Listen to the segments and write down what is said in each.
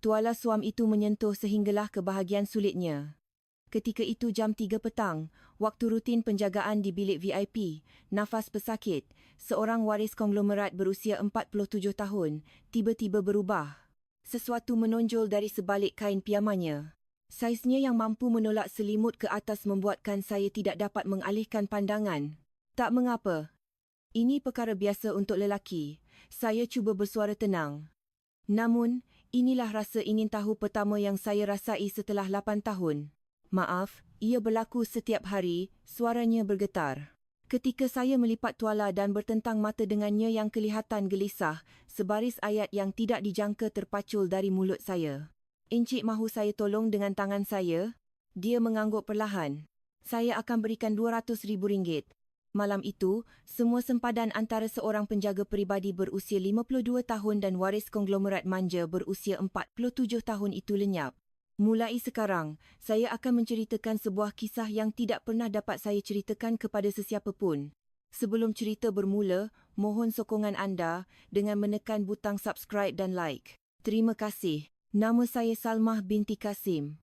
Tuala suam itu menyentuh sehinggalah ke bahagian sulitnya. Ketika itu jam 3 petang, waktu rutin penjagaan di bilik VIP, nafas pesakit, seorang waris konglomerat berusia 47 tahun, tiba-tiba berubah. Sesuatu menonjol dari sebalik kain piyamanya. Saiznya yang mampu menolak selimut ke atas membuatkan saya tidak dapat mengalihkan pandangan. Tak mengapa. Ini perkara biasa untuk lelaki. Saya cuba bersuara tenang. Namun, inilah rasa ingin tahu pertama yang saya rasai setelah 8 tahun. Maaf, ia berlaku setiap hari, suaranya bergetar. Ketika saya melipat tuala dan bertentang mata dengannya yang kelihatan gelisah, sebaris ayat yang tidak dijangka terpacul dari mulut saya. Encik mahu saya tolong dengan tangan saya? Dia mengangguk perlahan. Saya akan berikan RM200,000. Malam itu, semua sempadan antara seorang penjaga peribadi berusia 52 tahun dan waris konglomerat manja berusia 47 tahun itu lenyap. Mulai sekarang, saya akan menceritakan sebuah kisah yang tidak pernah dapat saya ceritakan kepada sesiapa pun. Sebelum cerita bermula, mohon sokongan anda dengan menekan butang subscribe dan like. Terima kasih. Nama saya Salmah binti Kasim.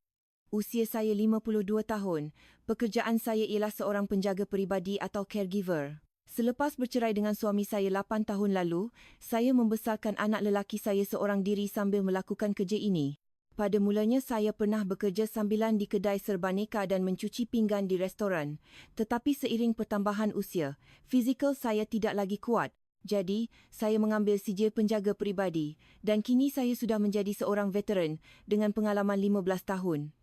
Usia saya 52 tahun. Pekerjaan saya ialah seorang penjaga peribadi atau caregiver. Selepas bercerai dengan suami saya 8 tahun lalu, saya membesarkan anak lelaki saya seorang diri sambil melakukan kerja ini. Pada mulanya saya pernah bekerja sambilan di kedai serbaneka dan mencuci pinggan di restoran. Tetapi seiring pertambahan usia, fizikal saya tidak lagi kuat. Jadi, saya mengambil sijil penjaga peribadi dan kini saya sudah menjadi seorang veteran dengan pengalaman 15 tahun.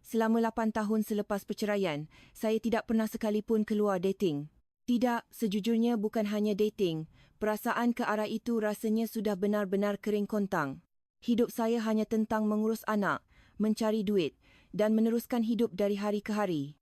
Selama 8 tahun selepas perceraian, saya tidak pernah sekalipun keluar dating. Tidak, sejujurnya bukan hanya dating. Perasaan ke arah itu rasanya sudah benar-benar kering kontang. Hidup saya hanya tentang mengurus anak, mencari duit dan meneruskan hidup dari hari ke hari.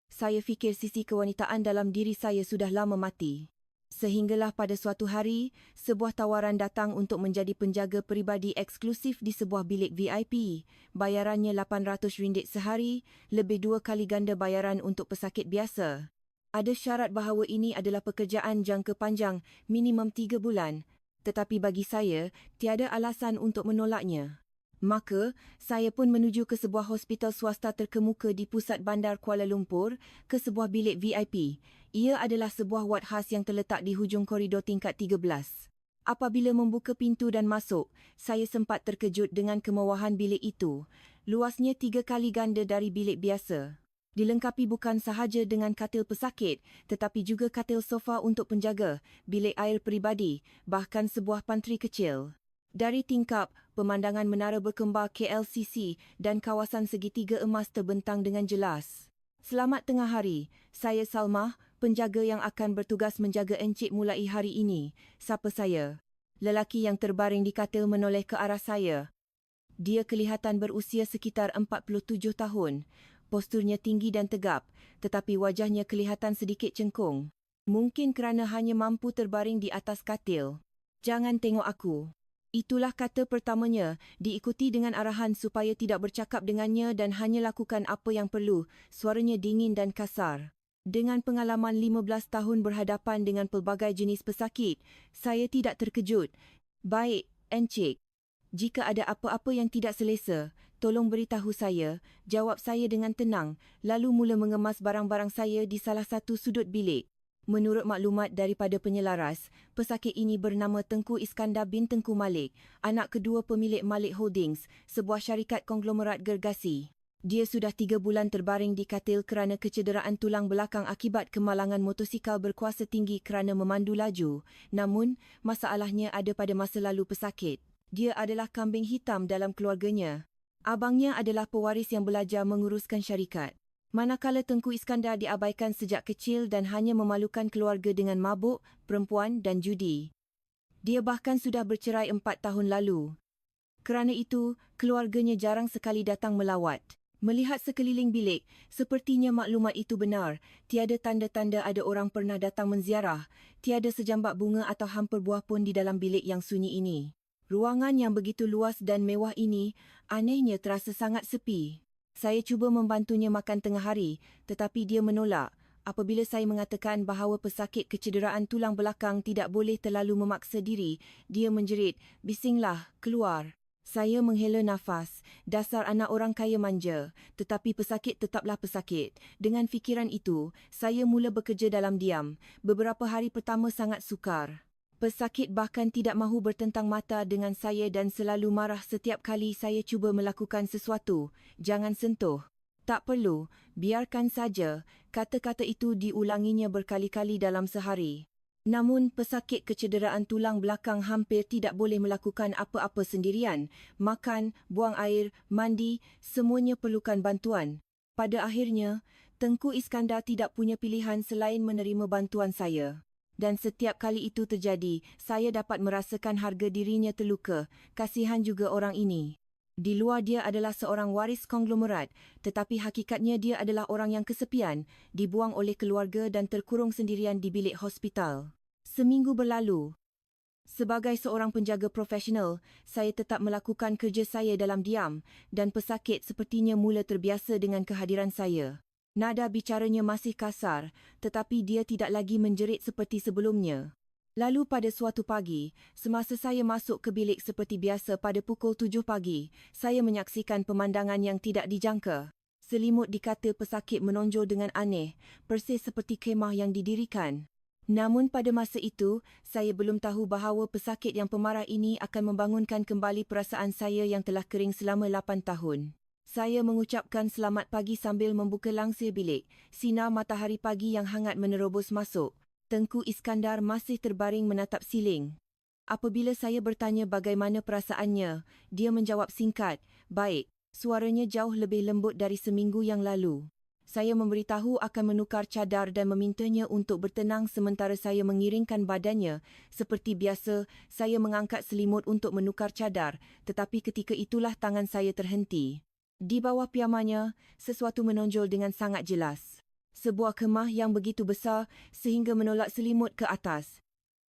Saya fikir sisi kewanitaan dalam diri saya sudah lama mati. Sehinggalah pada suatu hari, sebuah tawaran datang untuk menjadi penjaga peribadi eksklusif di sebuah bilik VIP. Bayarannya RM800 sehari, lebih 2 kali ganda bayaran untuk pesakit biasa. Ada syarat bahawa ini adalah pekerjaan jangka panjang, minimum 3 bulan. Tetapi bagi saya, tiada alasan untuk menolaknya. Maka, saya pun menuju ke sebuah hospital swasta terkemuka di pusat bandar Kuala Lumpur, ke sebuah bilik VIP. Ia adalah sebuah wad khas yang terletak di hujung koridor tingkat 13. Apabila membuka pintu dan masuk, saya sempat terkejut dengan kemewahan bilik itu. Luasnya 3 kali ganda dari bilik biasa. Dilengkapi bukan sahaja dengan katil pesakit, tetapi juga katil sofa untuk penjaga, bilik air peribadi, bahkan sebuah pantry kecil. Dari tingkap, pemandangan menara berkembar KLCC dan kawasan segitiga emas terbentang dengan jelas. Selamat tengah hari, saya Salmah, penjaga yang akan bertugas menjaga encik mulai hari ini. Siapa saya? Lelaki yang terbaring di katil menoleh ke arah saya. Dia kelihatan berusia sekitar 47 tahun. Posturnya tinggi dan tegap, tetapi wajahnya kelihatan sedikit cengkung. Mungkin kerana hanya mampu terbaring di atas katil. Jangan tengok aku. Itulah kata pertamanya, diikuti dengan arahan supaya tidak bercakap dengannya dan hanya lakukan apa yang perlu. Suaranya dingin dan kasar. Dengan pengalaman 15 tahun berhadapan dengan pelbagai jenis pesakit, saya tidak terkejut. Baik, encik. Jika ada apa-apa yang tidak selesa, tolong beritahu saya, jawab saya dengan tenang, lalu mula mengemas barang-barang saya di salah satu sudut bilik. Menurut maklumat daripada penyelaras, pesakit ini bernama Tengku Iskandar bin Tengku Malik, anak kedua pemilik Malik Holdings, sebuah syarikat konglomerat gergasi. Dia sudah 3 bulan terbaring di katil kerana kecederaan tulang belakang akibat kemalangan motosikal berkuasa tinggi kerana memandu laju. Namun, masalahnya ada pada masa lalu pesakit. Dia adalah kambing hitam dalam keluarganya. Abangnya adalah pewaris yang belajar menguruskan syarikat. Manakala Tengku Iskandar diabaikan sejak kecil dan hanya memalukan keluarga dengan mabuk, perempuan dan judi. Dia bahkan sudah bercerai 4 tahun lalu. Kerana itu, keluarganya jarang sekali datang melawat. Melihat sekeliling bilik, sepertinya maklumat itu benar. Tiada tanda-tanda ada orang pernah datang menziarah. Tiada sejambak bunga atau hampir buah pun di dalam bilik yang sunyi ini. Ruangan yang begitu luas dan mewah ini, anehnya terasa sangat sepi. Saya cuba membantunya makan tengah hari, tetapi dia menolak. Apabila saya mengatakan bahawa pesakit kecederaan tulang belakang tidak boleh terlalu memaksa diri, dia menjerit, "Bisinglah, keluar." Saya menghela nafas. Dasar anak orang kaya manja. Tetapi pesakit tetaplah pesakit. Dengan fikiran itu, saya mula bekerja dalam diam. Beberapa hari pertama sangat sukar. Pesakit bahkan tidak mahu bertentang mata dengan saya dan selalu marah setiap kali saya cuba melakukan sesuatu. Jangan sentuh. Tak perlu, biarkan saja. Kata-kata itu diulanginya berkali-kali dalam sehari. Namun, pesakit kecederaan tulang belakang hampir tidak boleh melakukan apa-apa sendirian. Makan, buang air, mandi, semuanya perlukan bantuan. Pada akhirnya, Tengku Iskandar tidak punya pilihan selain menerima bantuan saya. Dan setiap kali itu terjadi, saya dapat merasakan harga dirinya terluka. Kasihan juga orang ini. Di luar dia adalah seorang waris konglomerat, tetapi hakikatnya dia adalah orang yang kesepian, dibuang oleh keluarga dan terkurung sendirian di bilik hospital. Seminggu berlalu. Sebagai seorang penjaga profesional, saya tetap melakukan kerja saya dalam diam dan pesakit sepertinya mula terbiasa dengan kehadiran saya. Nada bicaranya masih kasar, tetapi dia tidak lagi menjerit seperti sebelumnya. Lalu pada suatu pagi, semasa saya masuk ke bilik seperti biasa pada pukul 7 pagi, saya menyaksikan pemandangan yang tidak dijangka. Selimut di katil pesakit menonjol dengan aneh, persis seperti kemah yang didirikan. Namun pada masa itu, saya belum tahu bahawa pesakit yang pemarah ini akan membangunkan kembali perasaan saya yang telah kering selama 8 tahun. Saya mengucapkan selamat pagi sambil membuka langsir bilik. Sinar matahari pagi yang hangat menerobos masuk. Tengku Iskandar masih terbaring menatap siling. Apabila saya bertanya bagaimana perasaannya, dia menjawab singkat, "Baik." Suaranya jauh lebih lembut dari seminggu yang lalu. Saya memberitahu akan menukar cadar dan memintanya untuk bertenang sementara saya mengiringkan badannya. Seperti biasa, saya mengangkat selimut untuk menukar cadar, tetapi ketika itulah tangan saya terhenti. Di bawah piyamanya, sesuatu menonjol dengan sangat jelas. Sebuah kemah yang begitu besar sehingga menolak selimut ke atas.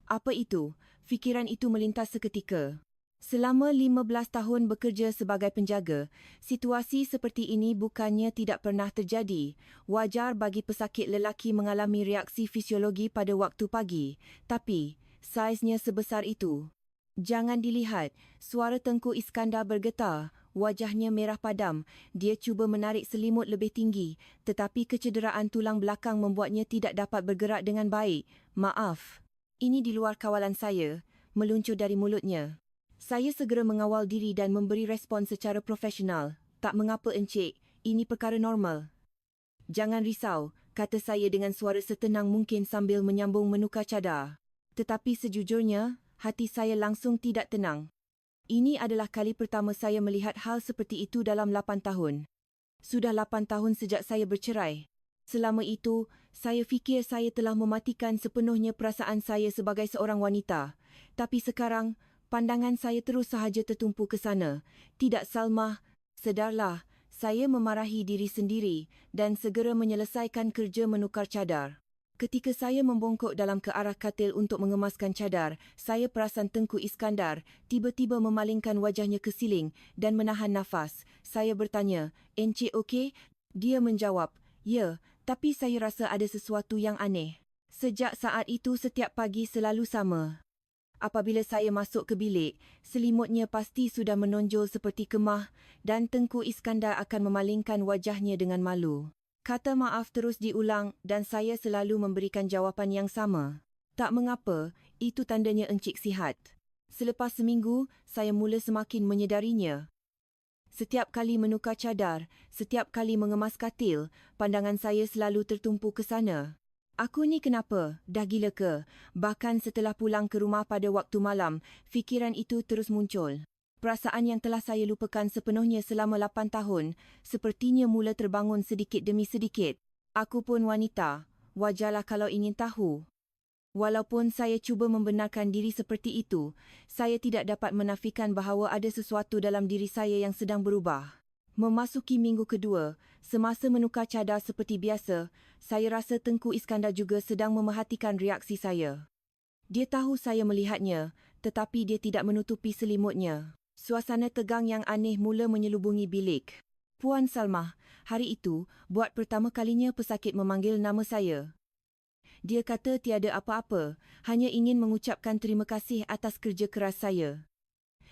Apa itu? Fikiran itu melintas seketika. Selama 15 tahun bekerja sebagai penjaga, situasi seperti ini bukannya tidak pernah terjadi. Wajar bagi pesakit lelaki mengalami reaksi fisiologi pada waktu pagi, tapi saiznya sebesar itu. Jangan dilihat, suara Tengku Iskandar bergetar, wajahnya merah padam. Dia cuba menarik selimut lebih tinggi, tetapi kecederaan tulang belakang membuatnya tidak dapat bergerak dengan baik. "Maaf, ini di luar kawalan saya," meluncur dari mulutnya. Saya segera mengawal diri dan memberi respon secara profesional. "Tak mengapa, Encik. Ini perkara normal." "Jangan risau," kata saya dengan suara setenang mungkin sambil menyambung menukar cadar. Tetapi sejujurnya, hati saya langsung tidak tenang. Ini adalah kali pertama saya melihat hal seperti itu dalam 8 tahun. Sudah 8 tahun sejak saya bercerai. Selama itu, saya fikir saya telah mematikan sepenuhnya perasaan saya sebagai seorang wanita. Tapi sekarang, pandangan saya terus sahaja tertumpu ke sana. "Tidak, Salma. Sedarlah." Saya memarahi diri sendiri dan segera menyelesaikan kerja menukar cadar. Ketika saya membongkok dalam ke arah katil untuk mengemaskan cadar, saya perasan Tengku Iskandar tiba-tiba memalingkan wajahnya ke siling dan menahan nafas. Saya bertanya, "Encik okey?" Dia menjawab, "Ya, tapi saya rasa ada sesuatu yang aneh." Sejak saat itu setiap pagi selalu sama. Apabila saya masuk ke bilik, selimutnya pasti sudah menonjol seperti kemah dan Tengku Iskandar akan memalingkan wajahnya dengan malu. Kata maaf terus diulang dan saya selalu memberikan jawapan yang sama. "Tak mengapa, itu tandanya Encik sihat." Selepas seminggu, saya mula semakin menyedarinya. Setiap kali menukar cadar, setiap kali mengemas katil, pandangan saya selalu tertumpu ke sana. "Aku ni kenapa? Dah gila ke?" Bahkan setelah pulang ke rumah pada waktu malam, fikiran itu terus muncul. Perasaan yang telah saya lupakan sepenuhnya selama 8 tahun, sepertinya mula terbangun sedikit demi sedikit. Aku pun wanita, wajarlah kalau ingin tahu. Walaupun saya cuba membenarkan diri seperti itu, saya tidak dapat menafikan bahawa ada sesuatu dalam diri saya yang sedang berubah. Memasuki minggu kedua, semasa menukar cadar seperti biasa, saya rasa Tengku Iskandar juga sedang memerhatikan reaksi saya. Dia tahu saya melihatnya, tetapi dia tidak menutupi selimutnya. Suasana tegang yang aneh mula menyelubungi bilik. "Puan Salma." Hari itu, buat pertama kalinya pesakit memanggil nama saya. Dia kata tiada apa-apa, hanya ingin mengucapkan terima kasih atas kerja keras saya.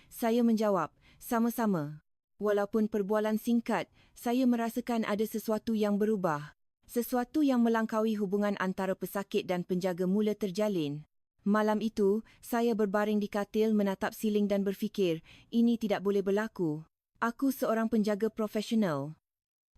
Saya menjawab, Sama-sama. Walaupun perbualan singkat, saya merasakan ada sesuatu yang berubah. Sesuatu yang melangkaui hubungan antara pesakit dan penjaga mula terjalin. Malam itu, saya berbaring di katil menatap siling dan berfikir, ini tidak boleh berlaku. Aku seorang penjaga profesional.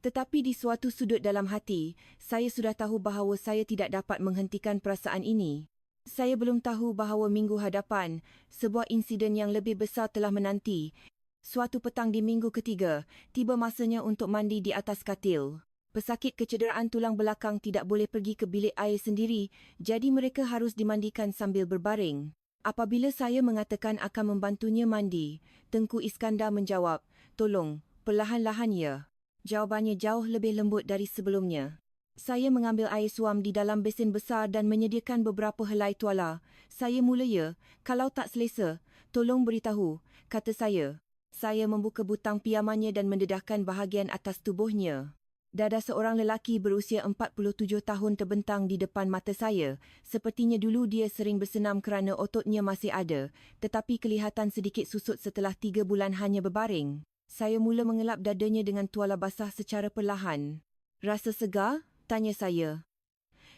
Tetapi di suatu sudut dalam hati, saya sudah tahu bahawa saya tidak dapat menghentikan perasaan ini. Saya belum tahu bahawa minggu hadapan, sebuah insiden yang lebih besar telah menanti. Suatu petang di minggu ketiga, tiba masanya untuk mandi di atas katil. Pesakit kecederaan tulang belakang tidak boleh pergi ke bilik air sendiri, jadi mereka harus dimandikan sambil berbaring. Apabila saya mengatakan akan membantunya mandi, Tengku Iskandar menjawab, "Tolong, perlahan-lahan ya." Jawabannya jauh lebih lembut dari sebelumnya. Saya mengambil air suam di dalam besen besar dan menyediakan beberapa helai tuala. Saya mula ya, kalau tak selesa, tolong beritahu, kata saya. Saya membuka butang pijamannya dan mendedahkan bahagian atas tubuhnya. Dada seorang lelaki berusia 47 tahun terbentang di depan mata saya. Sepertinya dulu dia sering bersenam kerana ototnya masih ada, tetapi kelihatan sedikit susut setelah 3 bulan hanya berbaring. Saya mula mengelap dadanya dengan tuala basah secara perlahan. "Rasa segar?" tanya saya.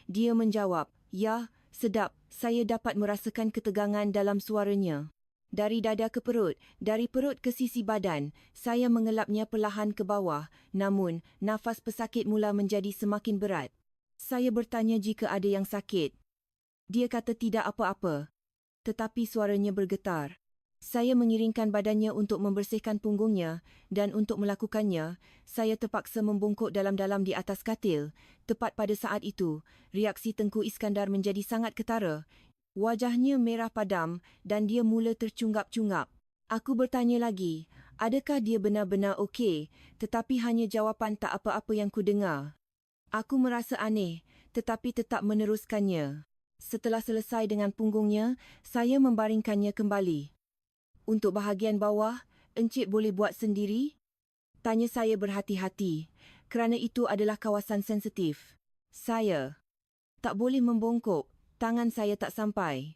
Dia menjawab, "Ya, sedap." Saya dapat merasakan ketegangan dalam suaranya. Dari dada ke perut, dari perut ke sisi badan, saya mengelapnya perlahan ke bawah, namun nafas pesakit mula menjadi semakin berat. Saya bertanya jika ada yang sakit. Dia kata tidak apa-apa, tetapi suaranya bergetar. Saya mengiringkan badannya untuk membersihkan punggungnya dan untuk melakukannya, saya terpaksa membungkuk dalam-dalam di atas katil. Tepat pada saat itu, reaksi Tengku Iskandar menjadi sangat ketara. Wajahnya merah padam dan dia mula tercunggap-cunggap. Aku bertanya lagi, adakah dia benar-benar okey, tetapi hanya jawapan tak apa-apa yang ku dengar. Aku merasa aneh, tetapi tetap meneruskannya. Setelah selesai dengan punggungnya, saya membaringkannya kembali. "Untuk bahagian bawah, Encik boleh buat sendiri?" tanya saya berhati-hati, kerana itu adalah kawasan sensitif. Saya tak boleh membongkok, tangan saya tak sampai.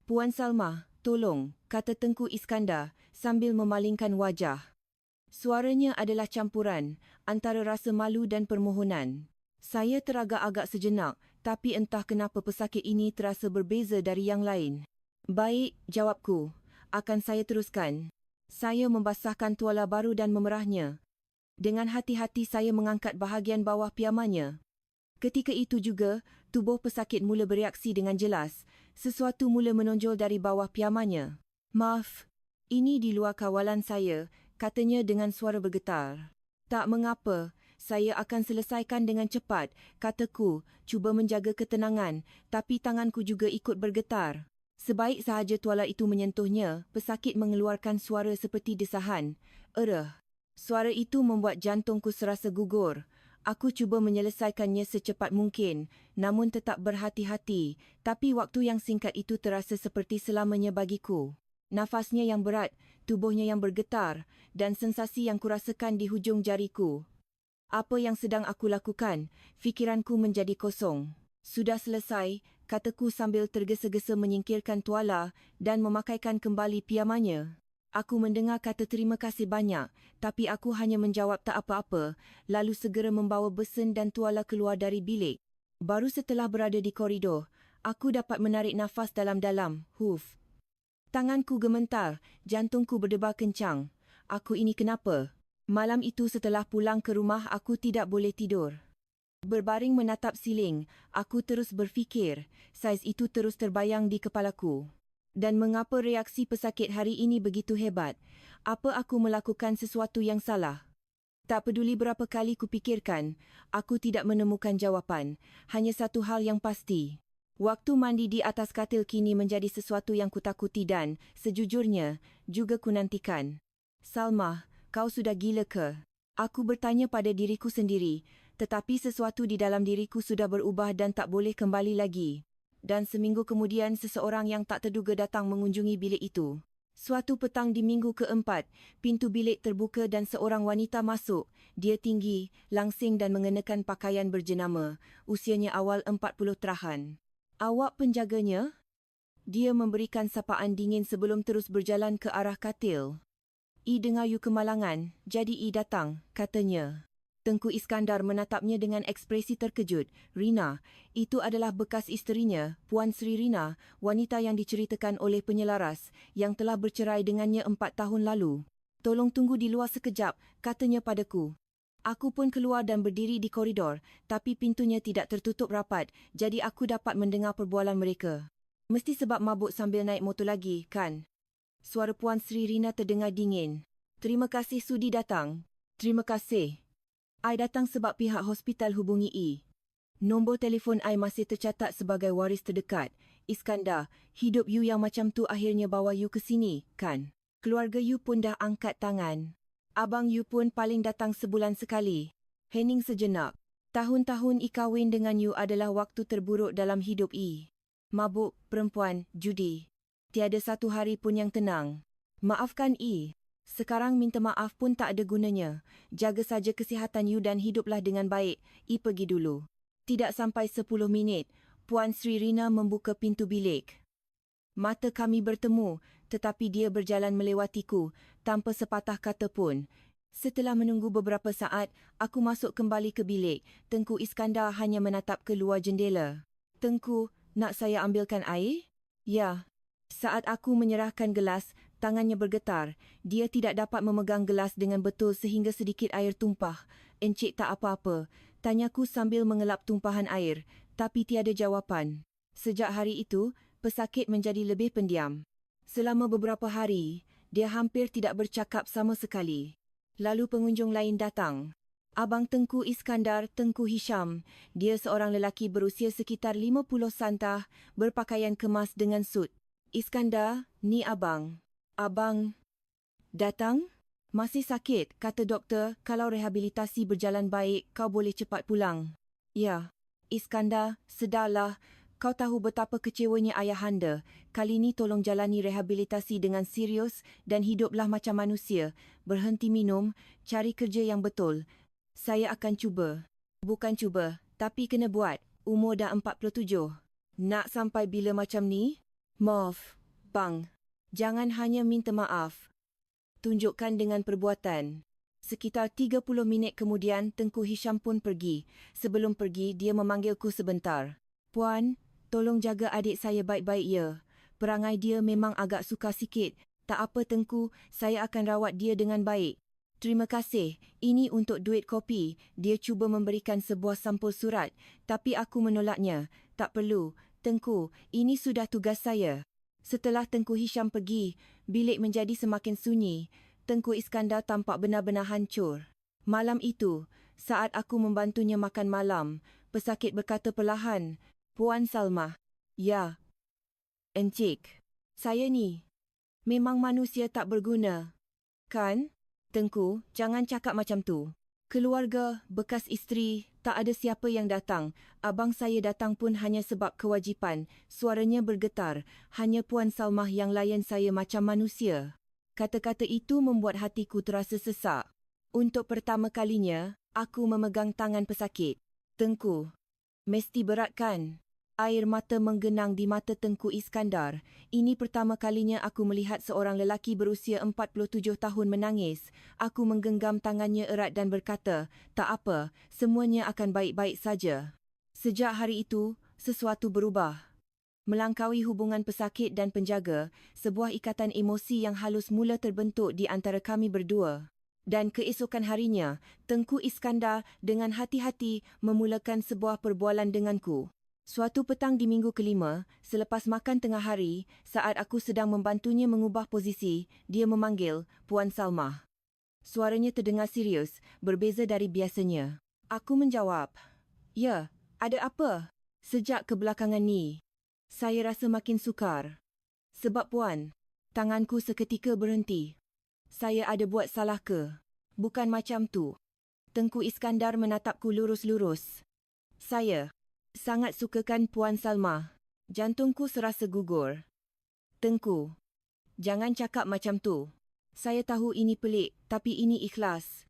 "Puan Salma, tolong," kata Tengku Iskandar sambil memalingkan wajah. Suaranya adalah campuran antara rasa malu dan permohonan. Saya teragak-agak sejenak, tapi entah kenapa pesakit ini terasa berbeza dari yang lain. "Baik," jawabku. "Akan saya teruskan." Saya membasahkan tuala baru dan memerahnya. Dengan hati-hati saya mengangkat bahagian bawah pijamannya. Ketika itu juga, tubuh pesakit mula bereaksi dengan jelas. Sesuatu mula menonjol dari bawah pijamannya. "Maaf, ini di luar kawalan saya," katanya dengan suara bergetar. "Tak mengapa, saya akan selesaikan dengan cepat," kataku, cuba menjaga ketenangan, tapi tanganku juga ikut bergetar. Sebaik sahaja tuala itu menyentuhnya, pesakit mengeluarkan suara seperti desahan. "Ereh." Suara itu membuat jantungku serasa gugur. Aku cuba menyelesaikannya secepat mungkin, namun tetap berhati-hati, tapi waktu yang singkat itu terasa seperti selamanya bagiku. Nafasnya yang berat, tubuhnya yang bergetar, dan sensasi yang kurasakan di hujung jariku. Apa yang sedang aku lakukan? Fikiranku menjadi kosong. "Sudah selesai," kataku sambil tergesa-gesa menyingkirkan tuala dan memakaikan kembali pijamannya. Aku mendengar kata terima kasih banyak, tapi aku hanya menjawab tak apa-apa, lalu segera membawa besen dan tuala keluar dari bilik. Baru setelah berada di koridor, aku dapat menarik nafas dalam-dalam. Huf. Tanganku gemetar, jantungku berdebar kencang. Aku ini kenapa? Malam itu setelah pulang ke rumah aku tidak boleh tidur. Berbaring menatap siling, aku terus berfikir, saiz itu terus terbayang di kepalaku. Dan mengapa reaksi pesakit hari ini begitu hebat? Apa aku melakukan sesuatu yang salah? Tak peduli berapa kali kupikirkan, aku tidak menemukan jawapan. Hanya satu hal yang pasti. Waktu mandi di atas katil kini menjadi sesuatu yang kutakuti dan, sejujurnya, juga kunantikan. "Salma, kau sudah gila ke?" Aku bertanya pada diriku sendiri, tetapi sesuatu di dalam diriku sudah berubah dan tak boleh kembali lagi. Dan seminggu kemudian seseorang yang tak terduga datang mengunjungi bilik itu. Suatu petang di minggu keempat, pintu bilik terbuka dan seorang wanita masuk. Dia tinggi, langsing dan mengenakan pakaian berjenama. Usianya awal 40 terahan. "Awak penjaganya?" Dia memberikan sapaan dingin sebelum terus berjalan ke arah katil. I dengar you kemalangan, jadi I datang, katanya. Tengku Iskandar menatapnya dengan ekspresi terkejut. Rina, itu adalah bekas isterinya, Puan Sri Rina, wanita yang diceritakan oleh penyelaras, yang telah bercerai dengannya 4 tahun lalu. Tolong tunggu di luar sekejap, katanya padaku. Aku pun keluar dan berdiri di koridor, tapi pintunya tidak tertutup rapat, jadi aku dapat mendengar perbualan mereka. Mesti sebab mabuk sambil naik motor lagi, kan? Suara Puan Sri Rina terdengar dingin. Terima kasih sudi datang. Terima kasih. I datang sebab pihak hospital hubungi I. Nombor telefon I masih tercatat sebagai waris terdekat. Iskandar, hidup you yang macam tu akhirnya bawa you ke sini, kan? Keluarga you pun dah angkat tangan. Abang you pun paling datang sebulan sekali. Hening sejenak. Tahun-tahun I kahwin dengan you adalah waktu terburuk dalam hidup I. Mabuk, perempuan, judi. Tiada satu hari pun yang tenang. Maafkan I. Sekarang minta maaf pun tak ada gunanya. Jaga saja kesihatan you dan hiduplah dengan baik. I pergi dulu. Tidak sampai 10 minit, Puan Sri Rina membuka pintu bilik. Mata kami bertemu, tetapi dia berjalan melewatiku, tanpa sepatah kata pun. Setelah menunggu beberapa saat, aku masuk kembali ke bilik. Tengku Iskandar hanya menatap keluar jendela. Tengku, nak saya ambilkan air? Ya. Saat aku menyerahkan gelas, tangannya bergetar. Dia tidak dapat memegang gelas dengan betul sehingga sedikit air tumpah. Encik tak apa-apa, tanyaku sambil mengelap tumpahan air, tapi tiada jawapan. Sejak hari itu, pesakit menjadi lebih pendiam. Selama beberapa hari, dia hampir tidak bercakap sama sekali. Lalu pengunjung lain datang. Abang Tengku Iskandar, Tengku Hisham. Dia seorang lelaki berusia sekitar 50 santah, berpakaian kemas dengan sut. Iskandar, ni abang. Abang datang? Masih sakit, kata doktor. Kalau rehabilitasi berjalan baik, kau boleh cepat pulang. Ya. Iskandar, sedarlah. Kau tahu betapa kecewanya ayahanda. Kali ni tolong jalani rehabilitasi dengan serius dan hiduplah macam manusia. Berhenti minum, cari kerja yang betul. Saya akan cuba. Bukan cuba, tapi kena buat. Umur dah 47. Nak sampai bila macam ni? Maaf, bang. Jangan hanya minta maaf. Tunjukkan dengan perbuatan. Sekitar 30 minit kemudian, Tengku Hisham pun pergi. Sebelum pergi, dia memanggilku sebentar. Puan, tolong jaga adik saya baik-baik ya. Perangai dia memang agak sukar sikit. Tak apa Tengku, saya akan rawat dia dengan baik. Terima kasih, ini untuk duit kopi. Dia cuba memberikan sebuah sampul surat, tapi aku menolaknya. Tak perlu. Tengku, ini sudah tugas saya. Setelah Tengku Hisham pergi, bilik menjadi semakin sunyi. Tengku Iskandar tampak benar-benar hancur. Malam itu, saat aku membantunya makan malam, pesakit berkata perlahan, Puan Salma. Ya. Encik. Saya ni. Memang manusia tak berguna. Kan? Tengku, jangan cakap macam tu. Keluarga, bekas isteri, tak ada siapa yang datang. Abang saya datang pun hanya sebab kewajipan. Suaranya bergetar. Hanya Puan Salmah yang layan saya macam manusia. Kata-kata itu membuat hatiku terasa sesak. Untuk pertama kalinya, aku memegang tangan pesakit. Tengku, mesti berat kan? Air mata menggenang di mata Tengku Iskandar. Ini pertama kalinya aku melihat seorang lelaki berusia 47 tahun menangis. Aku menggenggam tangannya erat dan berkata, tak apa, semuanya akan baik-baik saja. Sejak hari itu, sesuatu berubah. Melangkaui hubungan pesakit dan penjaga, sebuah ikatan emosi yang halus mula terbentuk di antara kami berdua. Dan keesokan harinya, Tengku Iskandar dengan hati-hati memulakan sebuah perbualan denganku. Suatu petang di minggu kelima, selepas makan tengah hari, saat aku sedang membantunya mengubah posisi, dia memanggil, Puan Salmah. Suaranya terdengar serius, berbeza dari biasanya. Aku menjawab, ya, ada apa? Sejak kebelakangan ni, saya rasa makin sukar. Sebab Puan, tanganku seketika berhenti. Saya ada buat salah ke? Bukan macam tu. Tengku Iskandar menatapku lurus-lurus. Saya sangat sukakan Puan Salma. Jantungku serasa gugur. Tengku, jangan cakap macam tu. Saya tahu ini pelik, tapi ini ikhlas.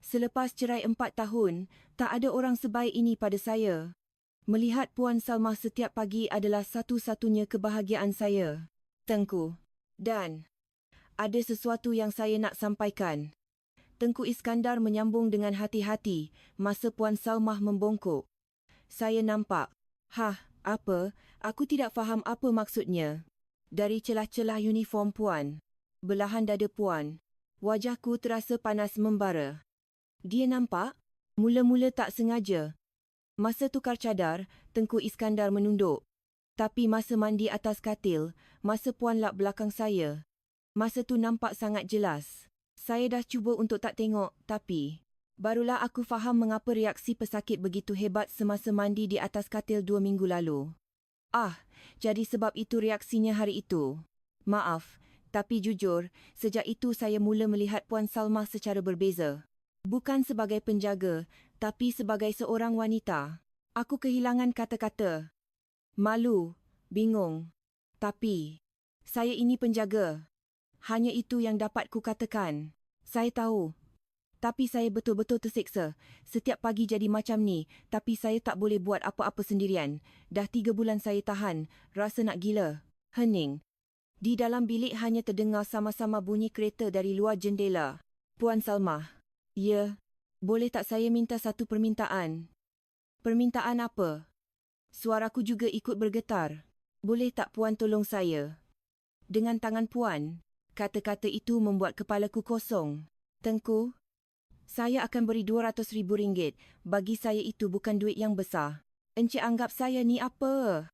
Selepas cerai 4 tahun, tak ada orang sebaik ini pada saya. Melihat Puan Salma setiap pagi adalah satu-satunya kebahagiaan saya. Tengku. Dan Ada sesuatu yang saya nak sampaikan. Tengku Iskandar menyambung dengan hati-hati masa Puan Salmah membongkok. Saya nampak. Apa? Aku tidak faham apa maksudnya. Dari celah-celah uniform Puan, belahan dada Puan, wajahku terasa panas membara. Dia nampak? Mula-mula tak sengaja. Masa tukar cadar, Tengku Iskandar menunduk. Tapi masa mandi atas katil, masa Puan lap belakang saya, masa tu nampak sangat jelas. Saya dah cuba untuk tak tengok, tapi barulah aku faham mengapa reaksi pesakit begitu hebat semasa mandi di atas katil 2 minggu lalu. Jadi sebab itu reaksinya hari itu. Maaf, tapi jujur, sejak itu saya mula melihat Puan Salmah secara berbeza. Bukan sebagai penjaga, tapi sebagai seorang wanita. Aku kehilangan kata-kata. Malu, bingung. Tapi, saya ini penjaga. Hanya itu yang dapat ku katakan. Saya tahu. Tapi saya betul-betul terseksa. Setiap pagi jadi macam ni, tapi saya tak boleh buat apa-apa sendirian. Dah 3 bulan saya tahan, rasa nak gila. Hening. Di dalam bilik hanya terdengar sama-sama bunyi kereta dari luar jendela. Puan Salmah. Ya, boleh tak saya minta satu permintaan? Permintaan apa? Suaraku juga ikut bergetar. Boleh tak Puan tolong saya? Dengan tangan Puan. Kata-kata itu membuat kepalaku kosong. Tengku, saya akan beri RM200,000. Bagi saya itu bukan duit yang besar. Encik anggap saya ni apa?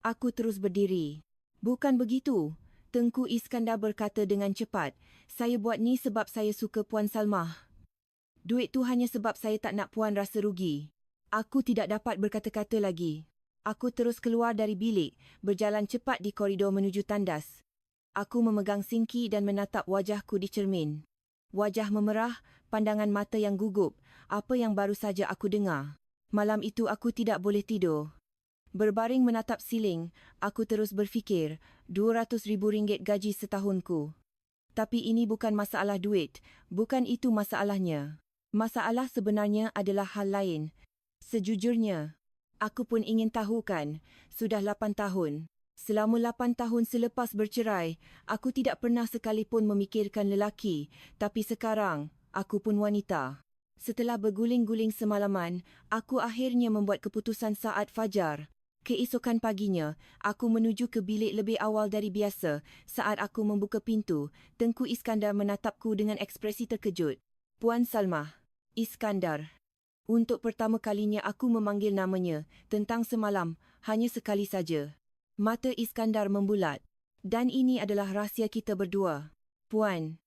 Aku terus berdiri. Bukan begitu. Tengku Iskandar berkata dengan cepat. Saya buat ni sebab saya suka Puan Salmah. Duit tu hanya sebab saya tak nak Puan rasa rugi. Aku tidak dapat berkata-kata lagi. Aku terus keluar dari bilik, berjalan cepat di koridor menuju tandas. Aku memegang singki dan menatap wajahku di cermin. Wajah memerah, pandangan mata yang gugup. Apa yang baru saja aku dengar. Malam itu aku tidak boleh tidur. Berbaring menatap siling, aku terus berfikir, RM200,000 gaji setahunku. Tapi ini bukan masalah duit, bukan itu masalahnya. Masalah sebenarnya adalah hal lain. Sejujurnya, aku pun ingin tahu kan, sudah 8 tahun. Selama 8 tahun selepas bercerai, aku tidak pernah sekalipun memikirkan lelaki, tapi sekarang, aku pun wanita. Setelah berguling-guling semalaman, aku akhirnya membuat keputusan saat fajar. Keesokan paginya, aku menuju ke bilik lebih awal dari biasa. Saat aku membuka pintu, Tengku Iskandar menatapku dengan ekspresi terkejut. Puan Salmah. Iskandar. Untuk pertama kalinya aku memanggil namanya, tentang semalam, hanya sekali saja. Mata Iskandar membulat. Dan ini adalah rahsia kita berdua. Puan.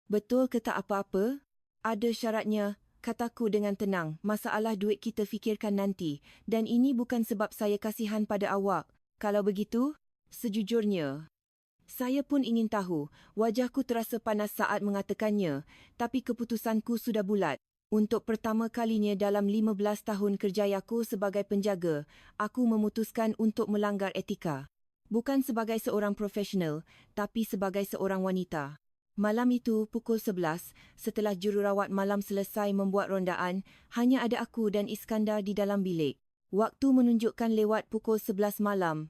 Betul ke tak apa-apa? Ada syaratnya, kataku dengan tenang. Masalah duit kita fikirkan nanti. Dan ini bukan sebab saya kasihan pada awak. Kalau begitu, sejujurnya, saya pun ingin tahu. Wajahku terasa panas saat mengatakannya. Tapi keputusanku sudah bulat. Untuk pertama kalinya dalam 15 tahun kerjayaku sebagai penjaga, aku memutuskan untuk melanggar etika. Bukan sebagai seorang profesional, tapi sebagai seorang wanita. Malam itu, pukul 11, setelah jururawat malam selesai membuat rondaan, hanya ada aku dan Iskandar di dalam bilik. Waktu menunjukkan lewat pukul 11 malam.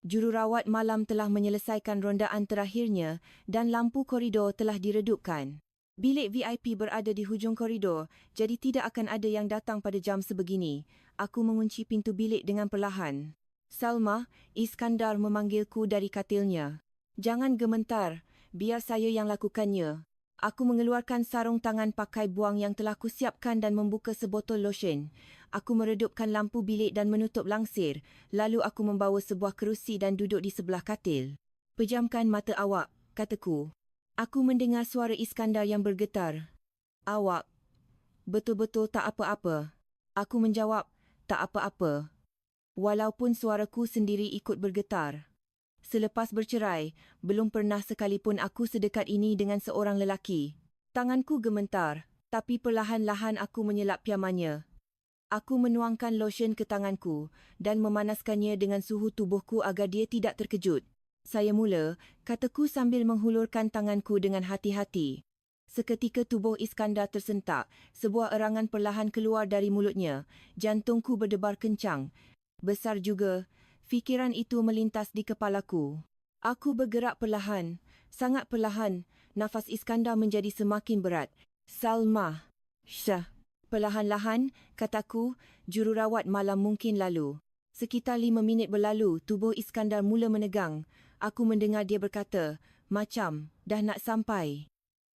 Jururawat malam telah menyelesaikan rondaan terakhirnya dan lampu koridor telah diredupkan. Bilik VIP berada di hujung koridor, jadi tidak akan ada yang datang pada jam sebegini. Aku mengunci pintu bilik dengan perlahan. Salmah, Iskandar memanggilku dari katilnya. Jangan gementar, biar saya yang lakukannya. Aku mengeluarkan sarung tangan pakai buang yang telah kusiapkan dan membuka sebotol lotion. Aku meredupkan lampu bilik dan menutup langsir. Lalu aku membawa sebuah kerusi dan duduk di sebelah katil. Pejamkan mata awak, kataku. Aku mendengar suara Iskandar yang bergetar. Awak betul-betul tak apa-apa. Aku menjawab, tak apa-apa. Walaupun suaraku sendiri ikut bergetar. Selepas bercerai, belum pernah sekalipun aku sedekat ini dengan seorang lelaki. Tanganku gemetar, tapi perlahan-lahan aku menyelap piamanya. Aku menuangkan lotion ke tanganku dan memanaskannya dengan suhu tubuhku agar dia tidak terkejut. Saya mula, kataku sambil menghulurkan tanganku dengan hati-hati. Seketika tubuh Iskandar tersentak, sebuah erangan perlahan keluar dari mulutnya. Jantungku berdebar kencang. Besar juga, fikiran itu melintas di kepalaku. Aku bergerak perlahan, sangat perlahan, nafas Iskandar menjadi semakin berat. Salma. Syah. Perlahan-lahan, kataku, jururawat malam mungkin lalu. Sekitar 5 minit berlalu, tubuh Iskandar mula menegang. Aku mendengar dia berkata, macam, dah nak sampai.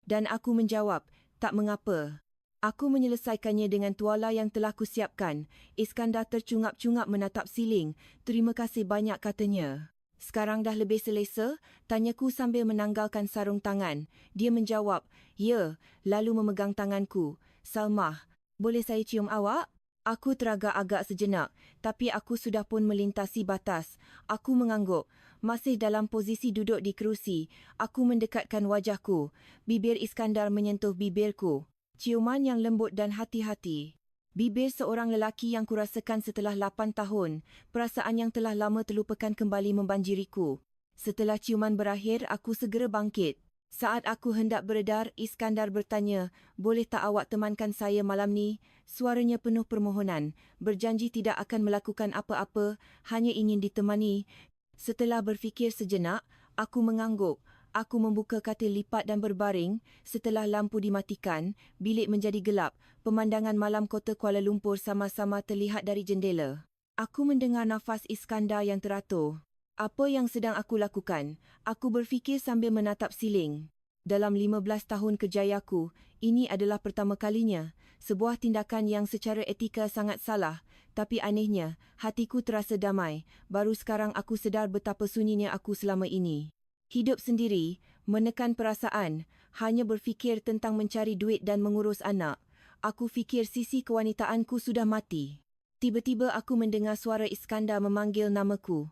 Dan aku menjawab, tak mengapa. Aku menyelesaikannya dengan tuala yang telah kusiapkan. Iskandar tercungap-cungap menatap siling. Terima kasih banyak katanya. Sekarang dah lebih selesa? Tanyaku sambil menanggalkan sarung tangan. Dia menjawab, ya, lalu memegang tanganku. Salma, boleh saya cium awak? Aku teragak-agak sejenak, tapi aku sudah pun melintasi batas. Aku mengangguk. Masih dalam posisi duduk di kerusi, aku mendekatkan wajahku. Bibir Iskandar menyentuh bibirku. Ciuman yang lembut dan hati-hati. Bibir seorang lelaki yang kurasakan setelah 8 tahun. Perasaan yang telah lama terlupakan kembali membanjiriku. Setelah ciuman berakhir, aku segera bangkit. Saat aku hendak beredar, Iskandar bertanya, boleh tak awak temankan saya malam ni? Suaranya penuh permohonan. Berjanji tidak akan melakukan apa-apa, hanya ingin ditemani. Setelah berfikir sejenak, aku mengangguk. Aku membuka katil lipat dan berbaring. Setelah lampu dimatikan, bilik menjadi gelap. Pemandangan malam kota Kuala Lumpur sama-sama terlihat dari jendela. Aku mendengar nafas Iskandar yang teratur. Apa yang sedang aku lakukan? Aku berfikir sambil menatap siling. Dalam 15 tahun kerjayaku, ini adalah pertama kalinya. Sebuah tindakan yang secara etika sangat salah. Tapi anehnya, hatiku terasa damai. Baru sekarang aku sedar betapa sunyinya aku selama ini. Hidup sendiri, menekan perasaan, hanya berfikir tentang mencari duit dan mengurus anak. Aku fikir sisi kewanitaanku sudah mati. Tiba-tiba aku mendengar suara Iskandar memanggil namaku.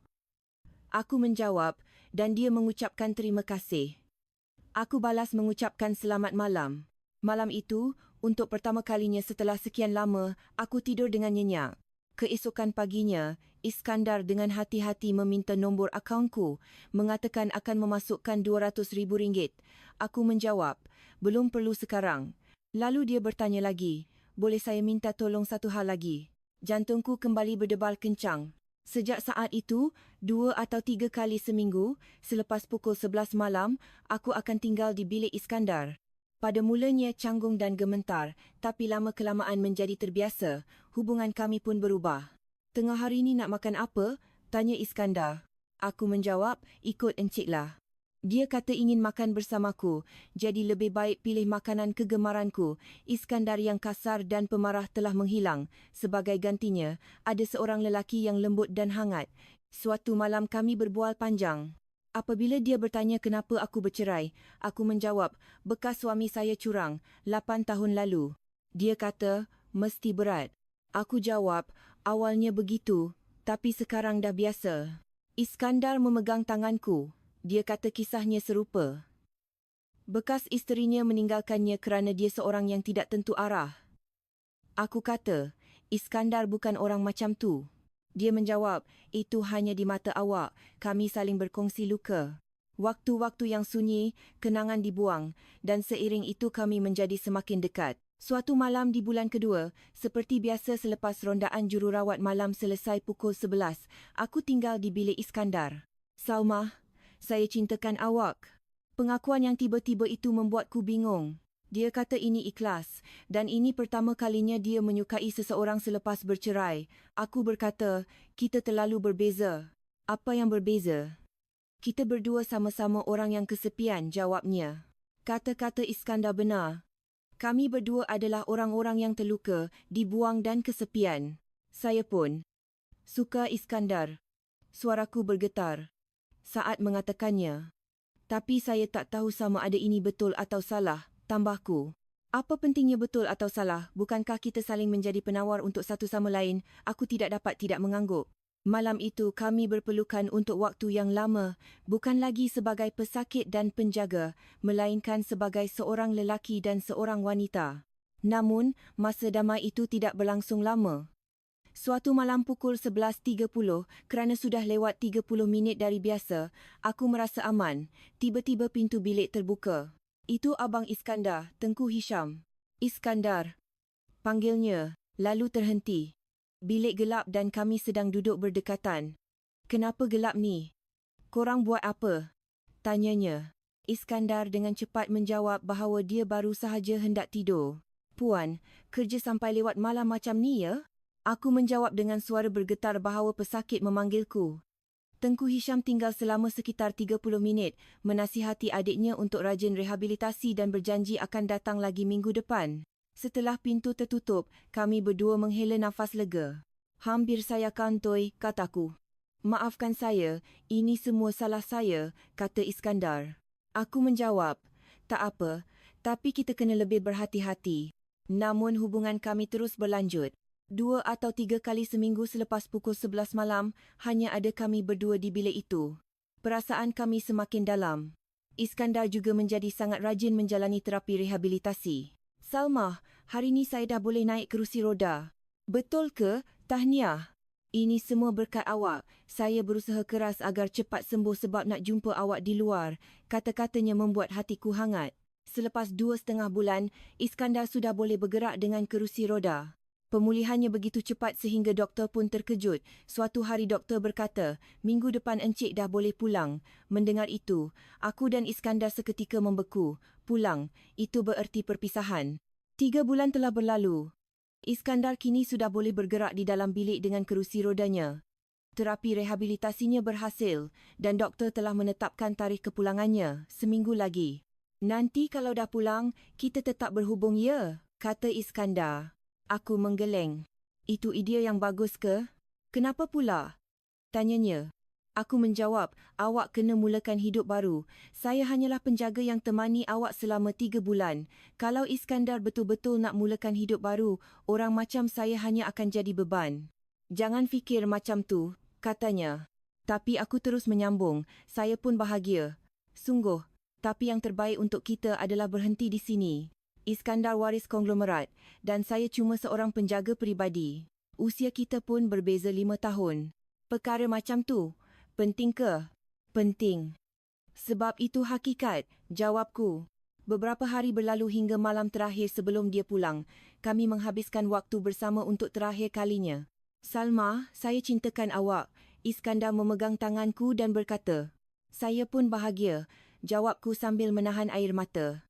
Aku menjawab dan dia mengucapkan terima kasih. Aku balas mengucapkan selamat malam. Malam itu, untuk pertama kalinya setelah sekian lama, aku tidur dengan nyenyak. Keesokan paginya, Iskandar dengan hati-hati meminta nombor akaunku, mengatakan akan memasukkan RM200,000. Aku menjawab, belum perlu sekarang. Lalu dia bertanya lagi, boleh saya minta tolong satu hal lagi? Jantungku kembali berdebar kencang. Sejak saat itu, 2 atau 3 kali seminggu, selepas pukul 11 malam, aku akan tinggal di bilik Iskandar. Pada mulanya canggung dan gementar, tapi lama-kelamaan menjadi terbiasa. Hubungan kami pun berubah. Tengah hari ni nak makan apa? Tanya Iskandar. Aku menjawab, ikut enciklah. Dia kata ingin makan bersamaku, jadi lebih baik pilih makanan kegemaranku. Iskandar yang kasar dan pemarah telah menghilang. Sebagai gantinya, ada seorang lelaki yang lembut dan hangat. Suatu malam kami berbual panjang. Apabila dia bertanya kenapa aku bercerai, aku menjawab, bekas suami saya curang, 8 tahun lalu. Dia kata, mesti berat. Aku jawab, awalnya begitu, tapi sekarang dah biasa. Iskandar memegang tanganku. Dia kata kisahnya serupa. Bekas isterinya meninggalkannya kerana dia seorang yang tidak tentu arah. Aku kata, Iskandar bukan orang macam tu. Dia menjawab, itu hanya di mata awak, kami saling berkongsi luka. Waktu-waktu yang sunyi, kenangan dibuang, dan seiring itu kami menjadi semakin dekat. Suatu malam di bulan kedua, seperti biasa selepas rondaan jururawat malam selesai pukul 11, aku tinggal di bilik Iskandar. Salma, saya cintakan awak. Pengakuan yang tiba-tiba itu membuatku bingung. Dia kata ini ikhlas, dan ini pertama kalinya dia menyukai seseorang selepas bercerai. Aku berkata, kita terlalu berbeza. Apa yang berbeza? Kita berdua sama-sama orang yang kesepian, jawabnya. Kata-kata Iskandar benar. Kami berdua adalah orang-orang yang terluka, dibuang dan kesepian. Saya pun. Suka Iskandar. Suaraku bergetar saat mengatakannya. Tapi saya tak tahu sama ada ini betul atau salah. Tambahku. Apa pentingnya betul atau salah? Bukankah kita saling menjadi penawar untuk satu sama lain? Aku tidak dapat tidak mengangguk. Malam itu kami berpelukan untuk waktu yang lama, bukan lagi sebagai pesakit dan penjaga, melainkan sebagai seorang lelaki dan seorang wanita. Namun, masa damai itu tidak berlangsung lama. Suatu malam pukul 11.30, kerana sudah lewat 30 minit dari biasa, aku merasa aman. Tiba-tiba pintu bilik terbuka. Itu Abang Iskandar, Tengku Hisham. Iskandar, panggilnya, lalu terhenti. Bilik gelap dan kami sedang duduk berdekatan. Kenapa gelap ni? Korang buat apa? Tanyanya. Iskandar dengan cepat menjawab bahawa dia baru sahaja hendak tidur. Puan, kerja sampai lewat malam macam ni ya? Aku menjawab dengan suara bergetar bahawa pesakit memanggilku. Tengku Hisham tinggal selama sekitar 30 minit menasihati adiknya untuk rajin rehabilitasi dan berjanji akan datang lagi minggu depan. Setelah pintu tertutup, kami berdua menghela nafas lega. Hampir saya kantoi, kataku. Maafkan saya, ini semua salah saya, kata Iskandar. Aku menjawab, tak apa, tapi kita kena lebih berhati-hati. Namun hubungan kami terus berlanjut. 2 atau 3 kali seminggu selepas pukul 11 malam, hanya ada kami berdua di bilik itu. Perasaan kami semakin dalam. Iskandar juga menjadi sangat rajin menjalani terapi rehabilitasi. Salma, hari ni saya dah boleh naik kerusi roda. Betul ke? Tahniah. Ini semua berkat awak. Saya berusaha keras agar cepat sembuh sebab nak jumpa awak di luar. Kata-katanya membuat hatiku hangat. Selepas 2,5 bulan, Iskandar sudah boleh bergerak dengan kerusi roda. Pemulihannya begitu cepat sehingga doktor pun terkejut. Suatu hari doktor berkata, minggu depan encik dah boleh pulang. Mendengar itu, aku dan Iskandar seketika membeku. Pulang, itu bererti perpisahan. 3 bulan telah berlalu. Iskandar kini sudah boleh bergerak di dalam bilik dengan kerusi rodanya. Terapi rehabilitasinya berhasil dan doktor telah menetapkan tarikh kepulangannya seminggu lagi. Nanti kalau dah pulang, kita tetap berhubung ya, kata Iskandar. Aku menggeleng. Itu idea yang bagus ke? Kenapa pula? Tanyanya. Aku menjawab, awak kena mulakan hidup baru. Saya hanyalah penjaga yang temani awak selama 3 bulan. Kalau Iskandar betul-betul nak mulakan hidup baru, orang macam saya hanya akan jadi beban. Jangan fikir macam tu, katanya. Tapi aku terus menyambung, saya pun bahagia. Sungguh, tapi yang terbaik untuk kita adalah berhenti di sini. Iskandar waris konglomerat dan saya cuma seorang penjaga peribadi. Usia kita pun berbeza 5 tahun. Perkara macam tu, penting ke? Penting. Sebab itu hakikat, jawabku. Beberapa hari berlalu hingga malam terakhir sebelum dia pulang. Kami menghabiskan waktu bersama untuk terakhir kalinya. Salma, saya cintakan awak. Iskandar memegang tanganku dan berkata. Saya pun bahagia, jawabku sambil menahan air mata.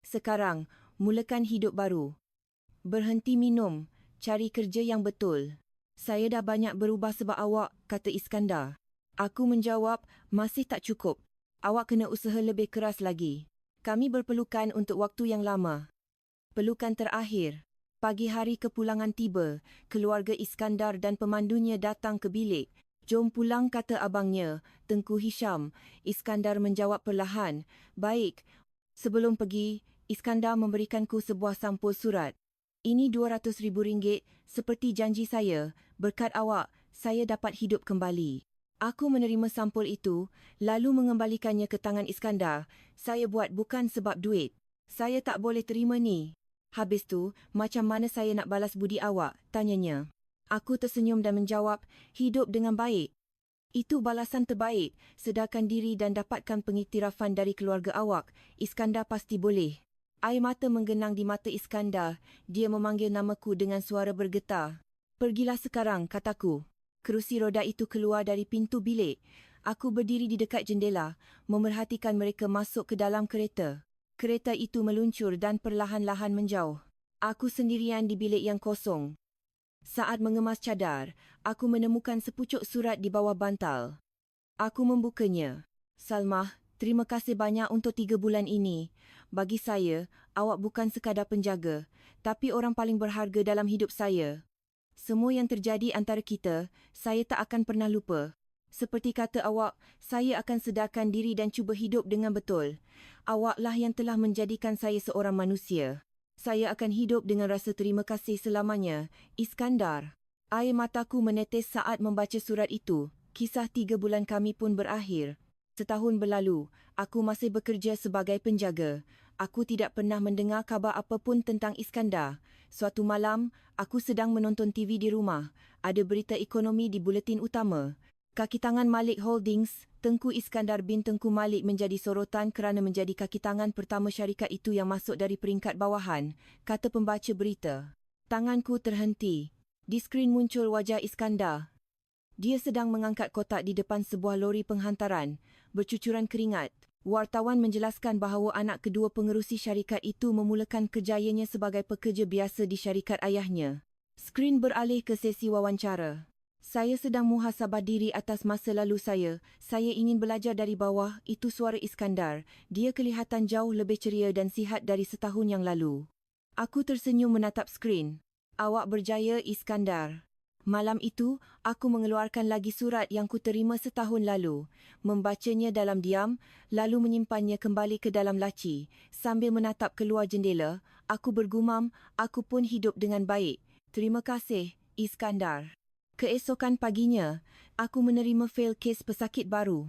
Sekarang, mulakan hidup baru. Berhenti minum, cari kerja yang betul. Saya dah banyak berubah sebab awak, kata Iskandar. Aku menjawab, masih tak cukup. Awak kena usaha lebih keras lagi. Kami berpelukan untuk waktu yang lama. Pelukan terakhir. Pagi hari kepulangan tiba, keluarga Iskandar dan pemandunya datang ke bilik. Jom pulang, kata abangnya, Tengku Hisham. Iskandar menjawab perlahan. Baik. Sebelum pergi, Iskandar memberikanku sebuah sampul surat. Ini RM200,000, seperti janji saya. Berkat awak, saya dapat hidup kembali. Aku menerima sampul itu, lalu mengembalikannya ke tangan Iskandar. Saya buat bukan sebab duit. Saya tak boleh terima ni. Habis tu, macam mana saya nak balas budi awak? Tanyanya. Aku tersenyum dan menjawab, hidup dengan baik. Itu balasan terbaik. Sedarkan diri dan dapatkan pengiktirafan dari keluarga awak. Iskandar pasti boleh. Air mata menggenang di mata Iskandar. Dia memanggil namaku dengan suara bergetar. Pergilah sekarang, kataku. Kerusi roda itu keluar dari pintu bilik. Aku berdiri di dekat jendela, memerhatikan mereka masuk ke dalam kereta. Kereta itu meluncur dan perlahan-lahan menjauh. Aku sendirian di bilik yang kosong. Saat mengemas cadar, aku menemukan sepucuk surat di bawah bantal. Aku membukanya. Salma, terima kasih banyak untuk 3 bulan ini. Bagi saya, awak bukan sekadar penjaga, tapi orang paling berharga dalam hidup saya. Semua yang terjadi antara kita, saya tak akan pernah lupa. Seperti kata awak, saya akan sedarkan diri dan cuba hidup dengan betul. Awaklah yang telah menjadikan saya seorang manusia. Saya akan hidup dengan rasa terima kasih selamanya. Iskandar. Air mataku menetes saat membaca surat itu. Kisah 3 bulan kami pun berakhir. Setahun berlalu, aku masih bekerja sebagai penjaga. Aku tidak pernah mendengar khabar apapun tentang Iskandar. Suatu malam, aku sedang menonton TV di rumah. Ada berita ekonomi di buletin utama. Kaki tangan Malik Holdings, Tengku Iskandar bin Tengku Malik menjadi sorotan kerana menjadi kaki tangan pertama syarikat itu yang masuk dari peringkat bawahan, kata pembaca berita. Tanganku terhenti. Di skrin muncul wajah Iskandar. Dia sedang mengangkat kotak di depan sebuah lori penghantaran, bercucuran keringat. Wartawan menjelaskan bahawa anak kedua pengerusi syarikat itu memulakan kerjayanya sebagai pekerja biasa di syarikat ayahnya. Skrin beralih ke sesi wawancara. Saya sedang muhasabah diri atas masa lalu saya. Saya ingin belajar dari bawah. Itu suara Iskandar. Dia kelihatan jauh lebih ceria dan sihat dari setahun yang lalu. Aku tersenyum menatap skrin. Awak berjaya, Iskandar. Malam itu, aku mengeluarkan lagi surat yang kuterima setahun lalu. Membacanya dalam diam, lalu menyimpannya kembali ke dalam laci. Sambil menatap keluar jendela, aku bergumam, aku pun hidup dengan baik. Terima kasih, Iskandar. Keesokan paginya, aku menerima fail kes pesakit baru.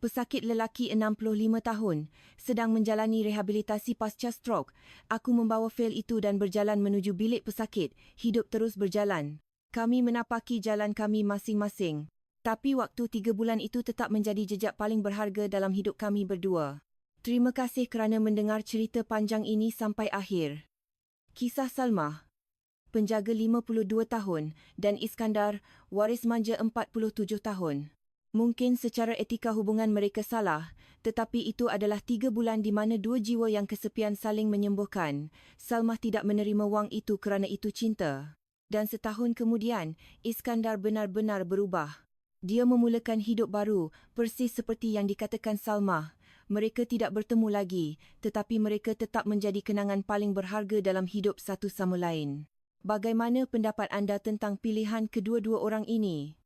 Pesakit lelaki 65 tahun, sedang menjalani rehabilitasi pasca strok. Aku membawa fail itu dan berjalan menuju bilik pesakit. Hidup terus berjalan. Kami menapaki jalan kami masing-masing. Tapi waktu 3 bulan itu tetap menjadi jejak paling berharga dalam hidup kami berdua. Terima kasih kerana mendengar cerita panjang ini sampai akhir. Kisah Salma, penjaga 52 tahun, dan Iskandar, waris manja 47 tahun. Mungkin secara etika hubungan mereka salah, tetapi itu adalah 3 bulan di mana dua jiwa yang kesepian saling menyembuhkan. Salma tidak menerima wang itu kerana itu cinta. Dan setahun kemudian, Iskandar benar-benar berubah. Dia memulakan hidup baru, persis seperti yang dikatakan Salma. Mereka tidak bertemu lagi, tetapi mereka tetap menjadi kenangan paling berharga dalam hidup satu sama lain. Bagaimana pendapat anda tentang pilihan kedua-dua orang ini?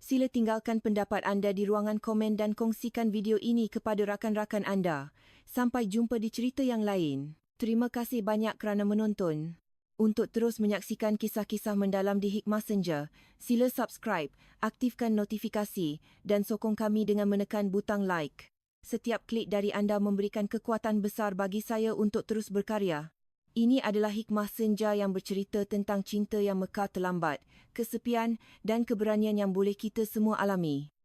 Sila tinggalkan pendapat anda di ruangan komen dan kongsikan video ini kepada rakan-rakan anda. Sampai jumpa di cerita yang lain. Terima kasih banyak kerana menonton. Untuk terus menyaksikan kisah-kisah mendalam di Hikmah Senja, sila subscribe, aktifkan notifikasi dan sokong kami dengan menekan butang like. Setiap klik dari anda memberikan kekuatan besar bagi saya untuk terus berkarya. Ini adalah Hikmah Senja yang bercerita tentang cinta yang mekar terlambat, kesepian dan keberanian yang boleh kita semua alami.